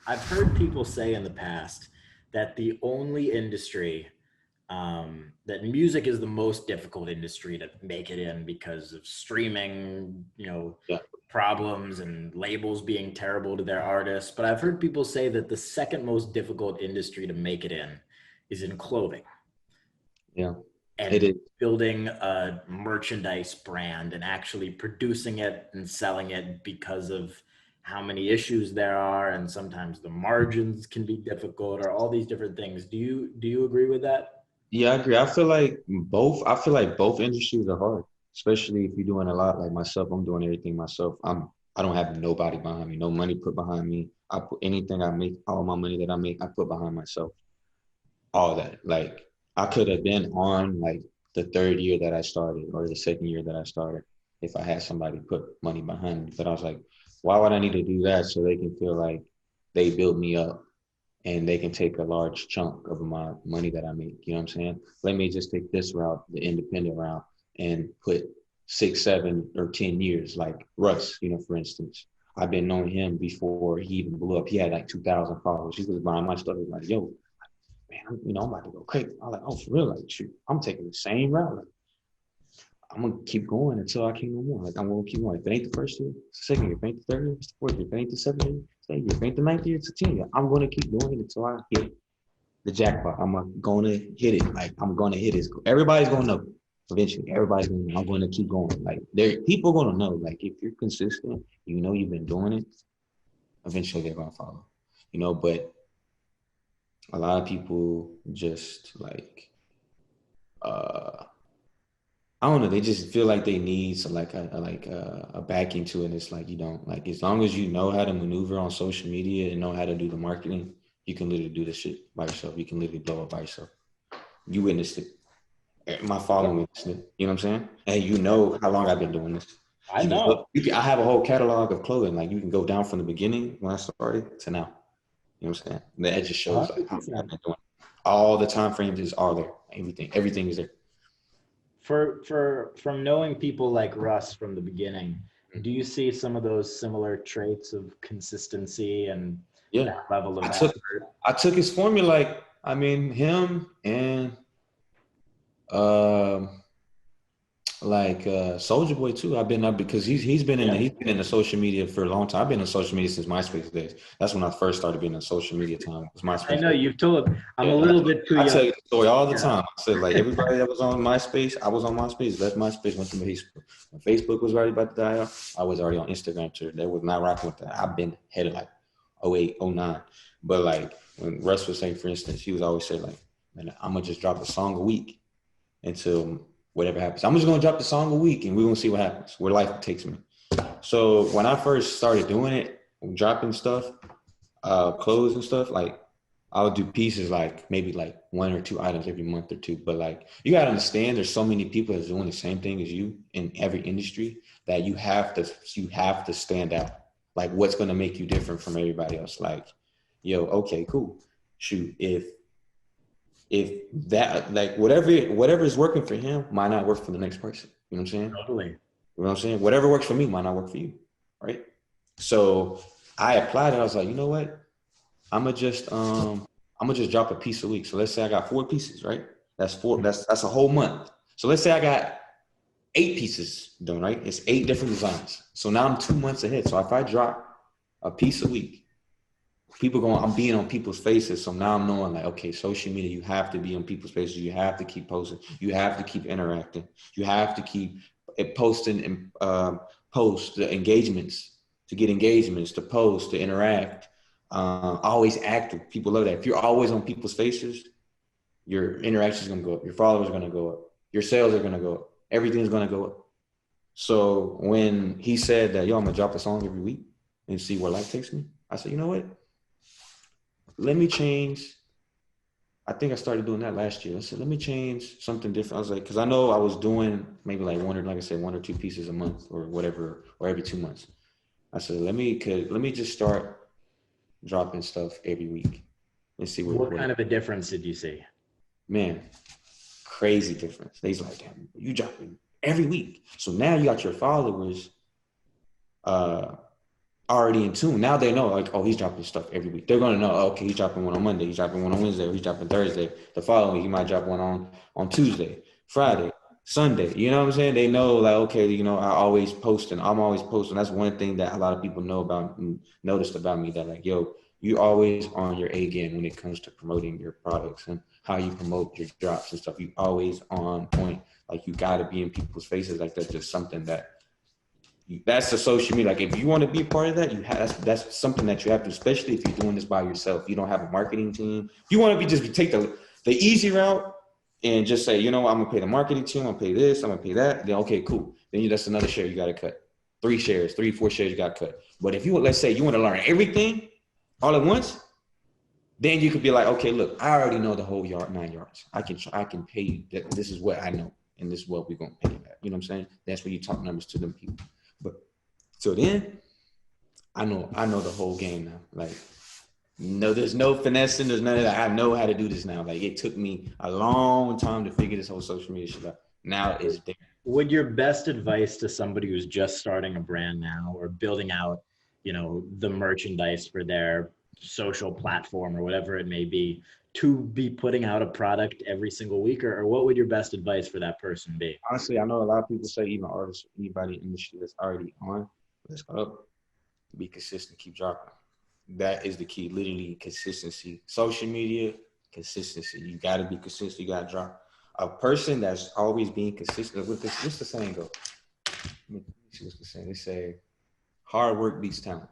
I've heard people say in the past that the only industry that music is the most difficult industry to make it in because of streaming, Yeah. problems and labels being terrible to their artists. But I've heard people say that the second most difficult industry to make it in is in clothing Yeah. It and is. building a merchandise brand and actually producing it and selling it because of how many issues there are, and sometimes the margins can be difficult, or all these different things. Do you agree with that? Yeah, I agree. I feel like both industries are hard, especially if you're doing a lot like myself. I'm doing everything myself. I don't have nobody behind me, no money put behind me. I put anything I make, all my money that I make, I put behind myself. All that. Like I could have been on like the third year that I started or the second year that I started if I had somebody put money behind me. But I was like, why would I need to do that so they can feel like they built me up and they can take a large chunk of my money that I make. You know what I'm saying? Let me just take this route, the independent route, and put 6, 7, or 10 years, like Russ, for instance. I've been knowing him before he even blew up. He had like 2,000 followers. He was buying my stuff. He was like, yo, man, I'm about to go crazy. I'm like, oh, for real? Like, shoot, I'm taking the same route. Like, I'm gonna keep going until I can't no more. Like I'm gonna keep going. If it ain't the first year, it's the second year. If it ain't the third year, it's the fourth year. If it ain't the seventh year, it's the eighth year. If it ain't the ninth year, it's the 10th year. I'm gonna keep doing it until I hit the jackpot. I'm gonna hit it. Like I'm gonna hit it. Everybody's gonna know. Eventually, everybody's gonna know. I'm gonna keep going. Like people gonna know. Like if you're consistent, you've been doing it. Eventually, they're gonna follow. But a lot of people just like uh I don't know. They just feel like they need some like a backing to it. And it's like you don't like as long as you know how to maneuver on social media and know how to do the marketing, you can literally do this shit by yourself. You can literally blow up by yourself. You witnessed it. My following witnessed it. You know what I'm saying? And you know how long I've been doing this. I You can know. look. I have a whole catalog of clothing. Like you can go down from the beginning when I started to now. You know what I'm saying? And that just shows like how long I've 100%. been doing it. All the time frames is all there. Everything is there. From knowing people like Russ from the beginning, do you see some of those similar traits of consistency and Yeah. that level I of took effort? I took his formula. Like I mean, him and um Soldier Boy too. I've been up because Yeah. he's been in the social media for a long time. I've been in social media since MySpace days. That's when I first started being in social media time. It was I MySpace know days. you've told, I'm a Yeah, little bit too I young. tell you the story all the Yeah. time. I said like everybody that was on MySpace, I was on MySpace. Left MySpace, went to Facebook. When Facebook was already about to die off, I was already on Instagram too. They was not rocking with that. I've been headed like '08, '09. But like when Russ was saying, for instance, he was always saying like, man, I'm gonna just drop a song a week until whatever happens. I'm just gonna drop the song a week and we're gonna see what happens, where life takes me. So when I first started doing it, dropping stuff, clothes and stuff, like I would do pieces like maybe like 1 or 2 items every month or two. But like you gotta understand there's so many people that's doing the same thing as you in every industry that you have to stand out. Like what's gonna make you different from everybody else? Like, yo, okay, cool. Shoot, if that like whatever is working for him might not work for the next person. You know what I'm saying? Totally. You know what I'm saying? Whatever works for me might not work for you. Right. So I applied it. I was like, you know what? I'm gonna just drop a piece a week. So let's say I got 4 pieces, right? That's four, that's a whole month. So let's say I got 8 pieces done, right? It's 8 different designs. So now I'm 2 months ahead. So if I drop a piece a week, I'm being on people's faces. So now I'm knowing like, okay, social media, you have to be on people's faces. You have to keep posting. You have to keep interacting. You have to keep posting and post the engagements to get engagements, to post, to interact. Always active. People love that. If you're always on people's faces, your interaction is going to go up. Your followers are going to go up. Your sales are going to go up. Everything's going to go up. So when he said that, yo, I'm going to drop a song every week and see where life takes me, I said, you know what? Let me change. I think I started doing that last year. I said, let me change something different. I was like, because I know I was doing maybe like like I said, 1 or 2 pieces a month or whatever, or every 2 months. I said, let me just start dropping stuff every week and see What what kind of a difference did you see? man, crazy difference. They's like, damn, you dropping every week. So now you got your followers already in tune. Now they know, like, oh, he's dropping stuff every week. They're gonna know, oh, okay, he's dropping one on Monday, he's dropping one on Wednesday, or he's dropping Thursday. The following week, he might drop one on Tuesday, Friday, Sunday. You know what I'm saying? They know, like, okay, you know, I always post and I'm always posting. That's one thing that a lot of people know about and noticed about me, that like, yo, you always on your A game when it comes to promoting your products and how you promote your drops and stuff. You always on point. Like, you gotta be in people's faces. Like, that's just something that's the social media. Like, if you want to be a part of that, you have that's something that you have to, especially if you're doing this by yourself. You don't have a marketing team. If you want to be just take the easy route and just say, you know what, I'm gonna pay the marketing team, I'm gonna pay this, I'm gonna pay that. Then okay, cool. Then that's another share you gotta cut. 3 shares, 3, 4 shares you gotta cut. But if you, let's say you want to learn everything all at once, then you could be like, okay, look, I already know the whole 9 yards. I can pay you that. This is what I know, and this is what we're gonna pay you back. You know what I'm saying? That's when you talk numbers to them people. But so then I know the whole game now. Like, no, there's no finessing, there's none of that. I know how to do this now. Like, it took me a long time to figure this whole social media shit out. Now it's there. Would your best advice to somebody who's just starting a brand now or building out, the merchandise for their social platform or whatever it may be, to be putting out a product every single week, or what would your best advice for that person be? Honestly, I know a lot of people say, even artists, anybody in the industry that's already on, let's go be consistent, keep dropping. That is the key. Literally, consistency. Social media, consistency. You got to be consistent. You got to drop. A person that's always being consistent with this. What's the saying go? Let me see what's the saying. They say hard work beats talent.